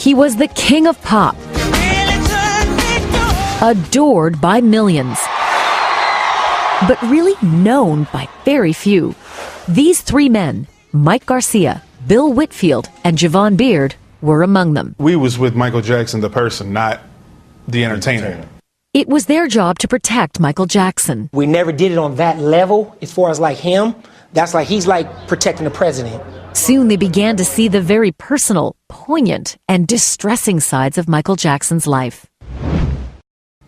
He was the king of pop, adored by millions, but really known by very few. These three men, Mike Garcia, Bill Whitfield, and Javon Beard, were among them. We was with Michael Jackson, the person, not the entertainer. It was their job to protect Michael Jackson. We never did it on that level as far as like him. That's like he's like protecting the president. Soon they began to see the very personal, poignant, and distressing sides of Michael Jackson's life.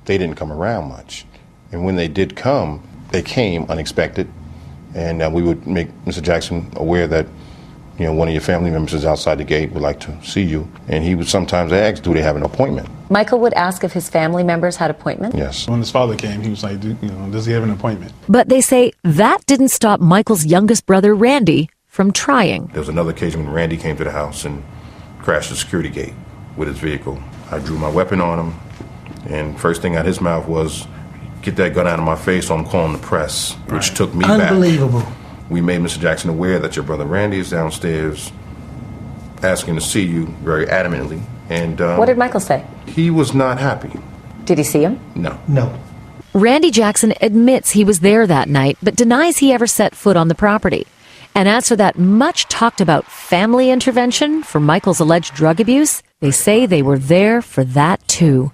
They didn't come around much. And when they did come, they came unexpected. And we would make Mr. Jackson aware that, you know, one of your family members is outside the gate, would like to see you. And he would sometimes ask, do they have an appointment? Michael would ask if his family members had appointments? Yes. When his father came, he was like, does he have an appointment? But they say that didn't stop Michael's youngest brother, Randy, from trying. There was another occasion when Randy came to the house and crashed the security gate with his vehicle. I drew my weapon on him, and first thing out of his mouth was, get that gun out of my face or I'm calling the press, which took me back. Unbelievable. We made Mr. Jackson aware that your brother Randy is downstairs asking to see you very adamantly. And what did Michael say? He was not happy. Did he see him? No. No. Randy Jackson admits he was there that night, but denies he ever set foot on the property. And as for that much talked about family intervention for Michael's alleged drug abuse, they say they were there for that too.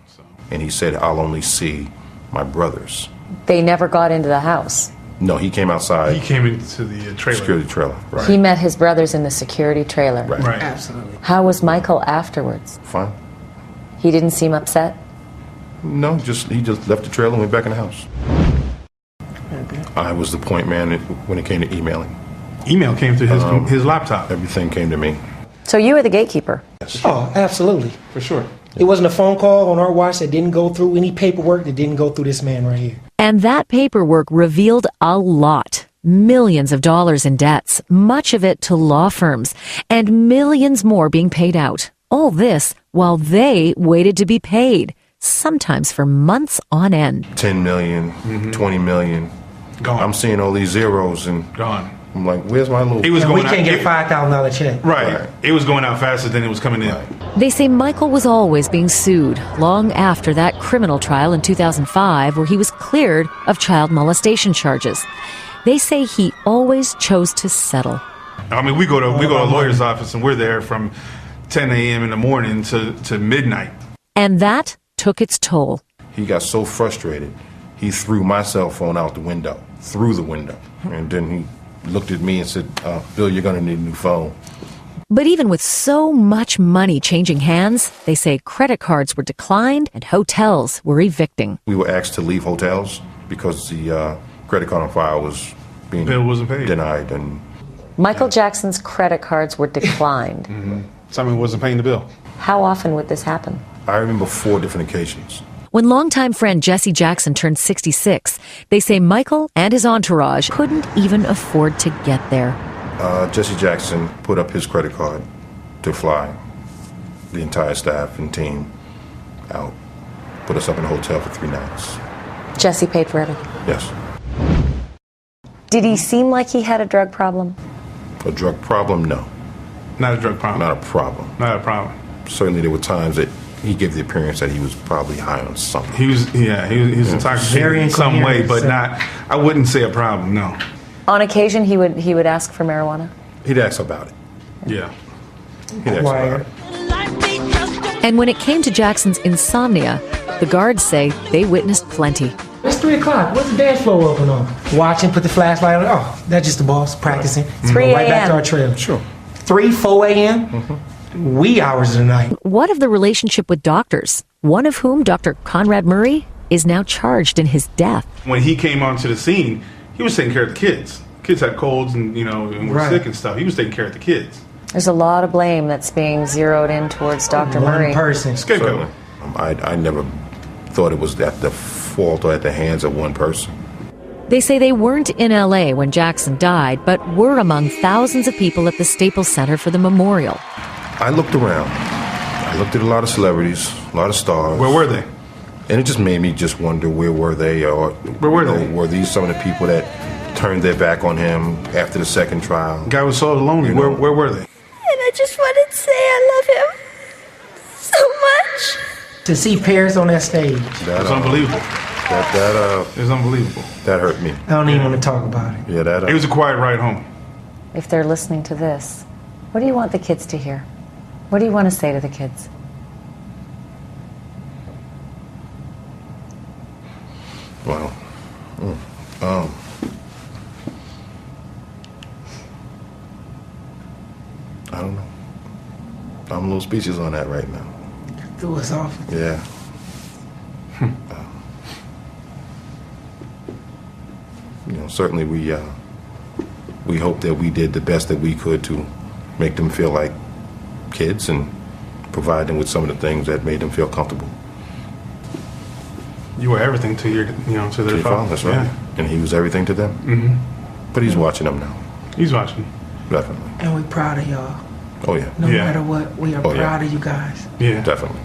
And he said, I'll only see my brothers. They never got into the house. No, he came outside. He came into the trailer. Security trailer, right. He met his brothers in the security trailer. Right. Absolutely. How was Michael afterwards? Fine. He didn't seem upset? No, he just left the trailer and went back in the house. I was the point man when it came to emailing. Email came to his laptop. Everything came to me. So you were the gatekeeper? Yes. Oh, absolutely. For sure. It wasn't a phone call on our watch that didn't go through any paperwork that didn't go through this man right here. And that paperwork revealed a lot. Millions of dollars in debts, much of it to law firms, and millions more being paid out. All this while they waited to be paid, sometimes for months on end. 10 million, 20 million. Gone. I'm seeing all these zeros and Gone. I'm like, where's my little... It was And we going can't out, get a $5,000 check. Right. It was going out faster than it was coming in. Right. They say Michael was always being sued, long after that criminal trial in 2005 where he was cleared of child molestation charges. They say he always chose to settle. I mean, we go to a lawyer's office and we're there from 10 a.m. in the morning to midnight. And that took its toll. He got so frustrated, he threw my cell phone out the window, through the window. And then he looked at me and said, Bill, you're going to need a new phone. But even with so much money changing hands, they say credit cards were declined and hotels were evicting. We were asked to leave hotels because the credit card on file was being Bill wasn't paid. denied. And Michael Jackson's credit cards were declined. Someone wasn't paying the bill. How often would this happen? I remember 4 different occasions. When longtime friend Jesse Jackson turned 66, they say Michael and his entourage couldn't even afford to get there. Jesse Jackson put up his credit card to fly the entire staff and team out, put us up in a hotel for 3 nights. Jesse paid for everything. Yes. Did he seem like he had a drug problem? A drug problem? No. Not a drug problem. Not a problem. Not a problem. Certainly there were times that he gave the appearance that he was probably high on something. He was intoxicated in some way, but not, I wouldn't say a problem, no. On occasion, he would ask for marijuana? He'd ask about it. Yeah. He'd ask about it. And when it came to Jackson's insomnia, the guards say they witnessed plenty. It's 3 o'clock. What's the dance floor open on? Watching, put the flashlight on. Oh, that's just the boss practicing. 3 Go right back to a.m. our trailer. Sure. 3, 4 a.m. Wee hours of the night. What of the relationship with doctors, one of whom, Dr. Conrad Murray, is now charged in his death? When he came onto the scene, he was taking care of the kids. Kids had colds and and were sick and stuff. He was taking care of the kids. There's a lot of blame that's being zeroed in towards Dr. Murray. One person. Scapegoat. I never thought it was at the fault or at the hands of one person. They say they weren't in L.A. when Jackson died, but were among thousands of people at the Staples Center for the memorial. I looked around. I looked at a lot of celebrities, a lot of stars. Where were they? And it just made me just wonder, where were they? Or Where were they? Were these some of the people that turned their back on him after the second trial? The guy was so lonely. You know. Where were they? And I just wanted to say I love him To see Paris on that stage, It's unbelievable. It's unbelievable. That hurt me. I don't even want to talk about it. Yeah, that. It was a quiet ride home. If they're listening to this, what do you want the kids to hear? What do you want to say to the kids? Wow. I don't know. I'm a little speechless on that right now. Threw us off. Yeah. Certainly we hope that we did the best that we could to make them feel like kids and provide them with some of the things that made them feel comfortable. You were everything to your, to their father. That's right. Yeah. And he was everything to them. Mm-hmm. But he's watching them now. He's watching. Definitely. And we're proud of y'all. Oh, yeah. No matter what, we are Oh, yeah. proud of you guys. Yeah. Definitely.